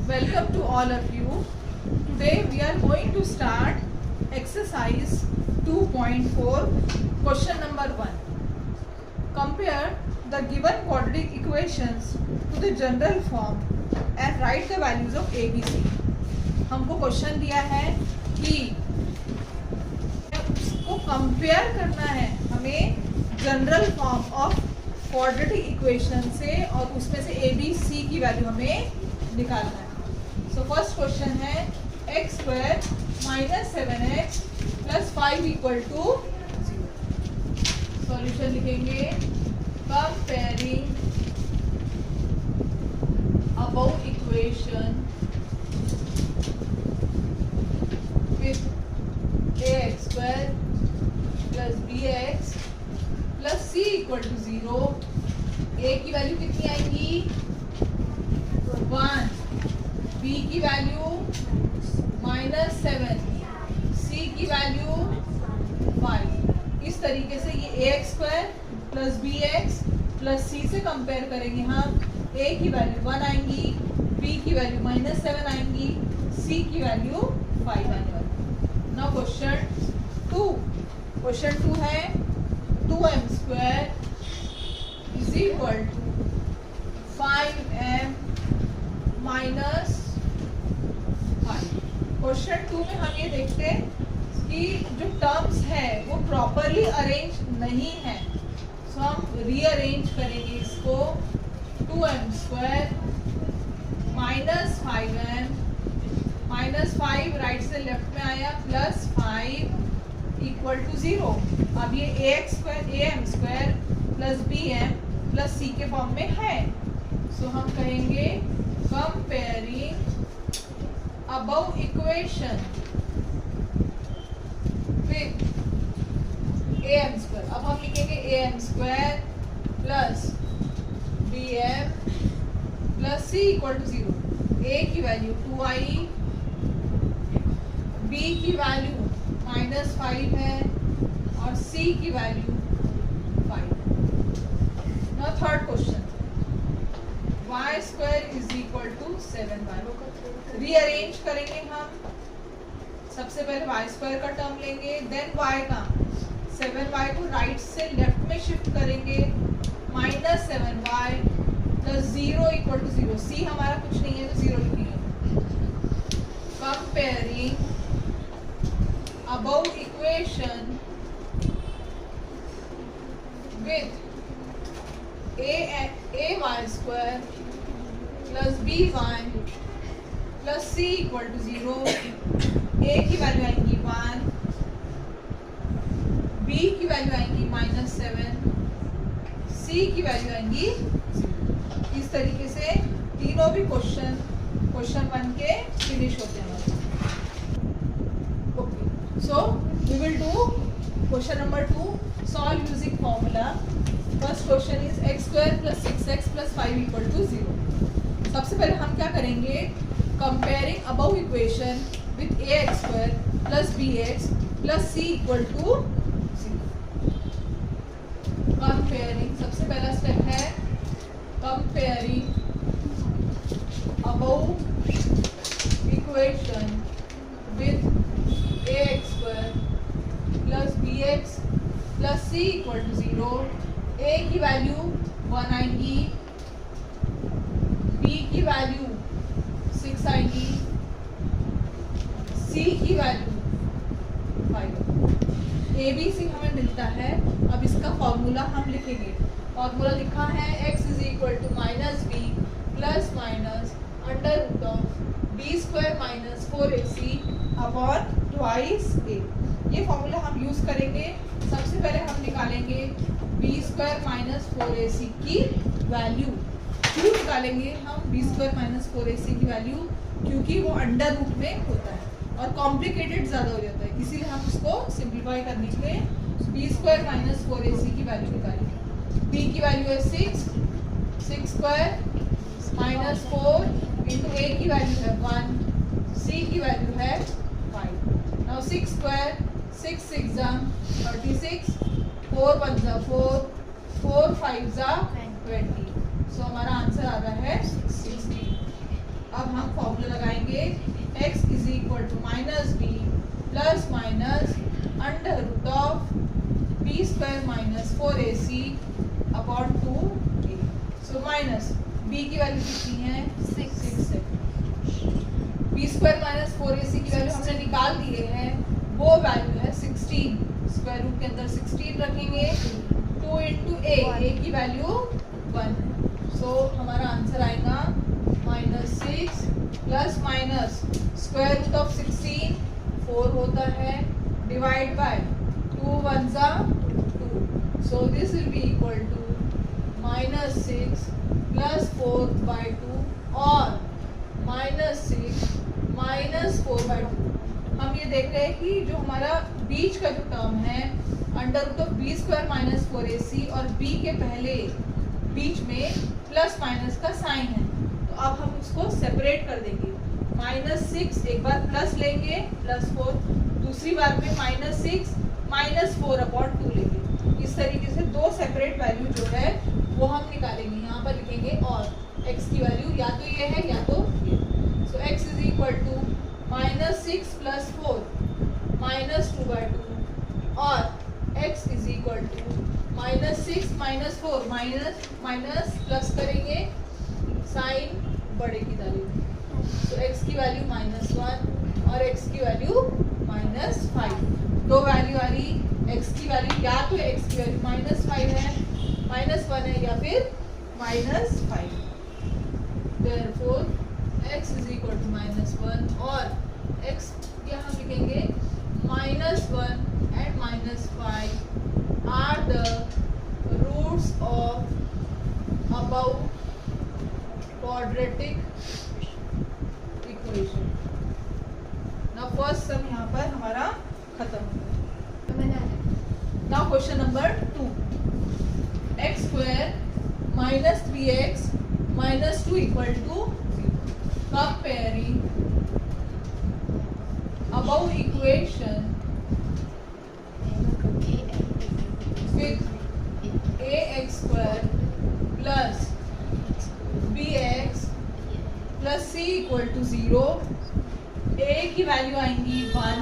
Welcome to all of you. Today we are going to start exercise 2.4, question number 1. Compare the given quadratic equations to the general form and write the values of A, B, C. हमको question दिया है कि उसको compare करना है हमें general form of quadratic equation से और उसमें से ए बी सी की वैल्यू हमें निकालना है. सो फर्स्ट क्वेश्चन है x square minus 7x plus 5 equal to 0. Solution लिखेंगे comparing above equation with ax square plus bx plus c equal to 0. a की वैल्यू कितनी आएगी 1, b की वैल्यू -7, c की वैल्यू 5. इस तरीके से ये ax square plus bx plus c से कंपेयर करेंगे हम. a की वैल्यू 1 आएंगी, b की वैल्यू -7 आएंगी, c की वैल्यू 5 आने वाली. Now question 2. क्वेश्चन 2 है 2m square is equal to 5m minus 5. Question 2 में हम ये देखते हैं कि जो टर्म्स है वो प्रॉपरली अरेंज नहीं है. सो हम रीअरेंज करेंगे इसको. 2m square minus 5m minus 5 right से लेफ्ट में आया प्लस 5 इक्वल टू 0. अब ये ax square am square plus bm plus c के फॉर्म में है. सो हम कहेंगे comparing above equation with am square. अब हम लिखेंगे am square plus bm plus c equal to 0. a की वैल्यू 2i, b की वैल्यू -5 है और c की value 5. Now third question y square is equal to 7y. Rearrange करेंगे हम. सबसे पहले y स्क्वायर का टर्म लेंगे, देन y का 7y को राइट से लेफ्ट में शिफ्ट करेंगे. -7y plus 0 equal to 0. c हमारा कुछ नहीं है तो 0 लिखेंगे. Comparing above equation with ay square plus by plus c equal to 0. a की वैल्यू आएंगी 1, b की वैल्यू आएंगी -7, c की वैल्यू आएंगी 0. इस तरीके से तीनों भी क्वेश्चन 1 के फिनिश होते हैं. Okay, so we will do question number 2. Solve using formula. First question is x square plus 6x plus 5 equal to 0. सबसे पहले हम क्या करेंगे comparing above equation with ax square plus bx plus c equal to 0. Comparing सबसे पहला step है comparing above equation with ax square plus bx plus c equal to 0. a की value 1 आएंगी, b की वैल्यू 6 आएंगी, c की value 5. a b c हमें मिलता है. अब इसका फॉर्मूला हम लिखेंगे. फॉर्मूला लिखा है x is equal to minus b plus minus under root of b square minus 4ac upon twice a. ये फॉर्मूला हम यूज करेंगे. सबसे पहले हम निकालेंगे बी स्क्वायर माइनस 4ac की वैल्यू. क्यों निकालेंगे हम बी स्क्वायर माइनस 4ac की वैल्यू? क्योंकि वो अंडर रूट में होता है और कॉम्प्लिकेटेड ज़्यादा हो जाता है, इसीलिए हम उसको सिंप्लीफाई करने के लिए बी स्क्वायर माइनस 4ac की वैल्यू निकालेंगे. b की वैल्यू है 6 स्क्वायर माइनस 4 इंटू a की वैल्यू है 1, c की वैल्यू है 5. नाउ 6 स्क्वायर 6 6 जा 36, 4 1 जा 4, 4 5 जा 20. सो हमारा आंसर आ रहा है 16। अब हम फॉर्मूला लगाएंगे x is equal to minus b plus minus under root of b square minus 4ac upon 2a। So minus b की वैल्यू कितनी है 6 है, बी स्क्वायर माइनस 4ac की वैल्यू हमने निकाल दिए हैं, वो वैल्यू है 16। स्क्वायर रूट के अंदर 16 रखेंगे, 2 इंटू a की वैल्यू 1। सो हमारा आंसर आएगा -6 plus minus square root of 16 4 होता है, डिवाइड बाय 2 1 जा 2। So this will be equal to -6 plus 4 by 2 और -6 माइनस 4 बाय 2। हम ये देख रहे हैं कि जो हमारा बीच का जो टर्म है under root of b square minus 4ac और b के पहले बीच में प्लस माइनस का साइन है, तो अब हम उसको सेपरेट कर देंगे। -6 एक बार प्लस लेंगे +4, दूसरी बार में -6 -4 अपॉन 2 लेंगे। इस तरीके से दो सेपरेट वैल्यू जो है वो हम निकालेंगे। यहाँ पर लिखेंगे और x की वैल्यू या तो ये है या तो ये। So x is equal to -6 plus 4 -2 by 2 और x is equal to -6 -4 minus plus करेंगे, साइन बड़े की वैल्यू। तो x की वैल्यू -1 और x की वैल्यू -5। दो वैल्यू आ रही, x की वैल्यू या तो x की वैल्यू -5 है, -1 है या फिर -5। Therefore x is equal to -1 और x यहाँ लिखेंगे -1 and -5 are the roots of above quadratic equation। Now first sum यहाँ पर हमारा खत्म हो गया। Now question number 2, x square minus 3x minus 2 equal to 0। Comparing above equation with ax square plus bx plus c equal to 0। a की value आएंगी 1,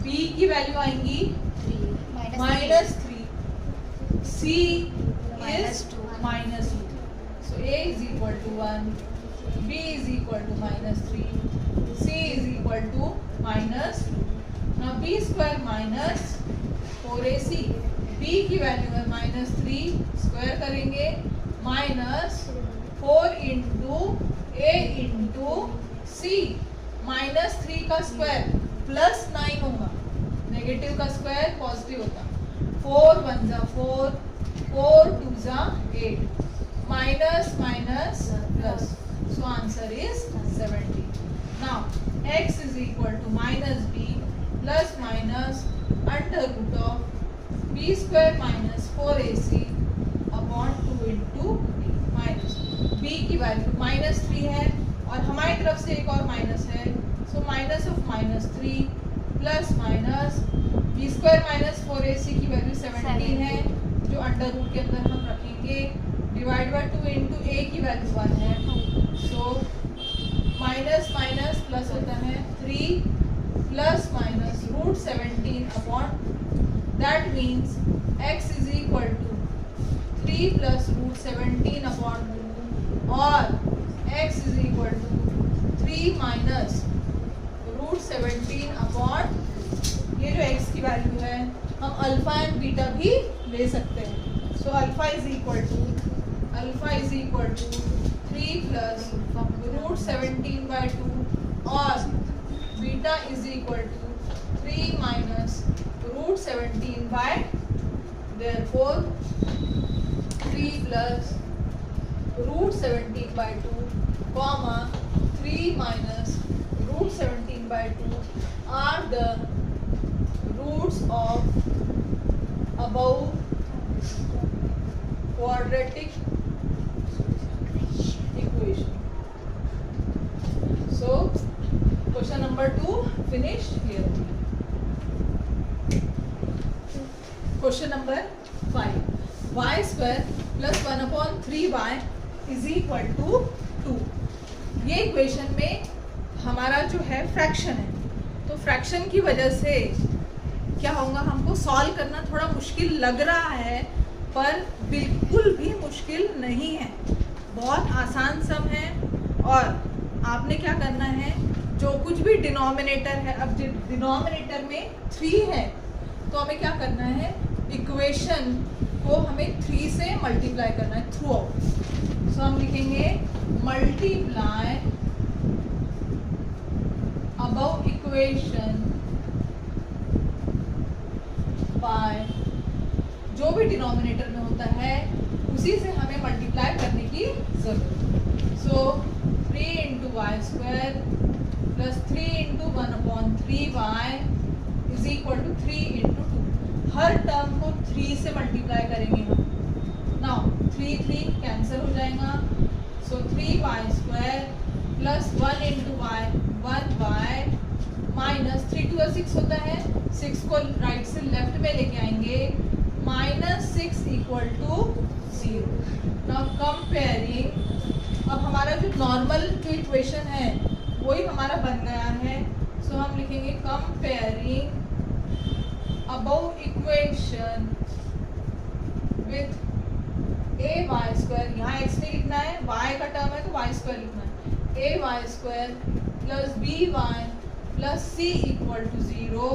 b की value आएंगी -3, c is -2। So a is equal to 1, b is equal to -3, c is equal to -2। Now b square minus 4ac, b की value है -3, square करेंगे -4 into a into c। -3 का square +9 होगा, negative का square positive होता, 4 1 जा 4, 4 2 जा 8, minus minus plus, so answer is 70। Now x is equal to -b plus minus under root of b square minus 4ac upon 2 into minus b की value -3 है और हमारी तरफ से एक और माइनस है, so minus of -3 plus minus b square minus 4ac की वैल्यू 17 है, जो अंडर रूट के अंदर हम रखेंगे, डिवाइड बाय 2 इंटू a की वैल्यू 1 है, सो माइनस माइनस प्लस होता है 3 plus minus root 17 upon, that means x is equal to 3 plus root 17 upon 2 और x is equal to 3 minus root 17 upon, ये जो x की वैल्यू है हम अल्फा एंड बीटा भी ले सकते हैं। So alpha is equal to 3 plus root 17 by 2 और beta is equal to 3 minus root 17 by, therefore 3 plus root 17 by 2 comma 3 minus root 17 by 2 are the roots of above quadratic equation। So question number 2 finished here। Question number 5, y square plus 1/3y is equal to 2। ये equation में हमारा जो है fraction है, तो fraction की वजह से क्या होगा, हमको सॉल्व करना थोड़ा मुश्किल लग रहा है, पर बिल्कुल भी मुश्किल नहीं है, बहुत आसान सम है। और आपने क्या करना है, जो कुछ भी डिनोमिनेटर है, अब डिनोमिनेटर में 3 है तो हमें क्या करना है, इक्वेशन को हमें 3 से मल्टीप्लाई करना है थ्रू आउट। सो हम लिखेंगे मल्टीप्लाई अबव इक्वेशन बाय, जो भी डिनोमिनेटर में होता है उसी से हमें मल्टीप्लाई करने की जरूरत। So 3 × y² plus 3 × 1/3y is equal to 3 × 2। हर टर्म को 3 से मल्टीप्लाई करेंगे हम। नाउ 3 कैंसिल हो जाएगा। सो 3y² plus 1 × y 1y minus 3 × 2 6 होता है, 6 को राइट से लेफ्ट में लेके आएंगे, -6 इक्वल टू 0। नाउ कंपेयरिंग, अब हमारा जो नॉर्मल जो इक्वेशन है वही हमारा बन गया है। सो हम लिखेंगे comparing above equation with ay², यहाँ x नहीं लिखना है, y का टर्म है तो y² लिखना है, ay² plus by plus c equal to 0।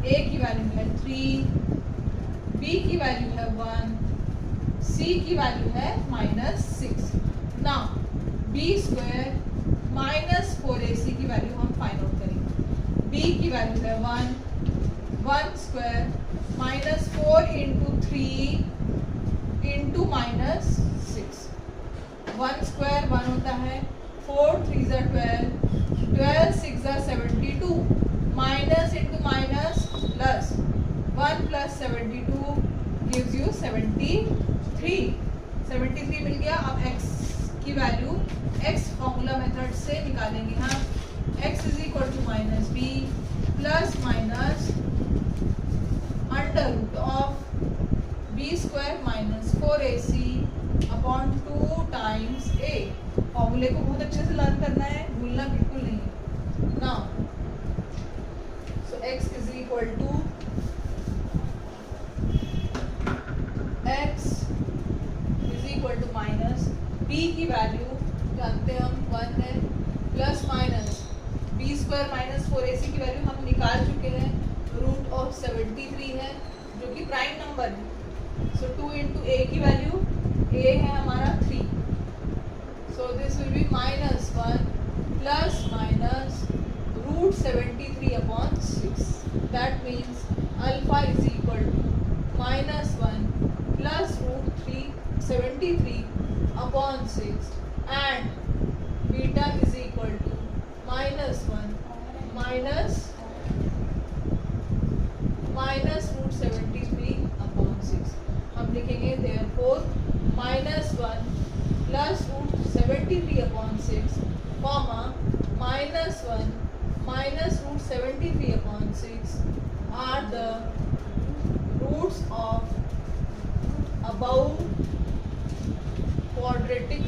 a की वैल्यू है 3, b की वैल्यू है 1, c की वैल्यू है -6। नाउ b² माइनस 4ac की वैल्यू हम फाइंड आउट करेंगे। b की वैल्यू है 1, 1² माइनस 4 × 3 × -6, 1² 1 होता है, 4 × 3 = 12, 12 × 6 = 72, minus into minus plus 1 + 72 gives you 73। 73 मिल गया। अब x की वैल्यू x फॉर्मूला मेथड से निकालेंगे हम। x = -b plus minus √b² - 4ac upon 2 times a। फॉर्मूले को बहुत अच्छे से लर्न करना है, भूलना बिल्कुल नहीं है। नाउ सो x = b की वैल्यू जानते हैं हम 1 है, प्लस माइनस b² - 4ac की वैल्यू हम निकाल चुके हैं, √73 है जो कि प्राइम नंबर है। सो 2 × a की वैल्यू, a है हमारा 3, सो this will B -1 plus minus √73/6। That means alpha = -1 plus √373/6 and beta = -1 minus √73/6। हम लिखेंगे therefore -1 plus √73/6 comma -1 minus √73/6 are the roots of above quadratic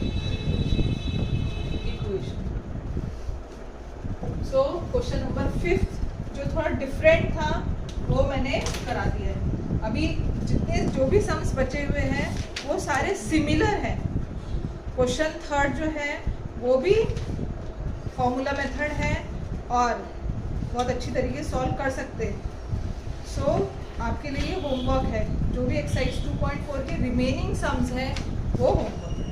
equation। So question number 5 जो थोड़ा different था वो मैंने करा दिया है। अभी जितने जो भी सम्स बचे हुए हैं वो सारे सिमिलर हैं। क्वेश्चन 3 जो है वो भी फॉर्मूला मेथड है और बहुत अच्छी तरीके से सॉल्व कर सकते हैं। सो आपके लिए होमवर्क है, जो भी एक्सरसाइज 2.4 के रिमेनिंग सम्स है वो होमवर्क है।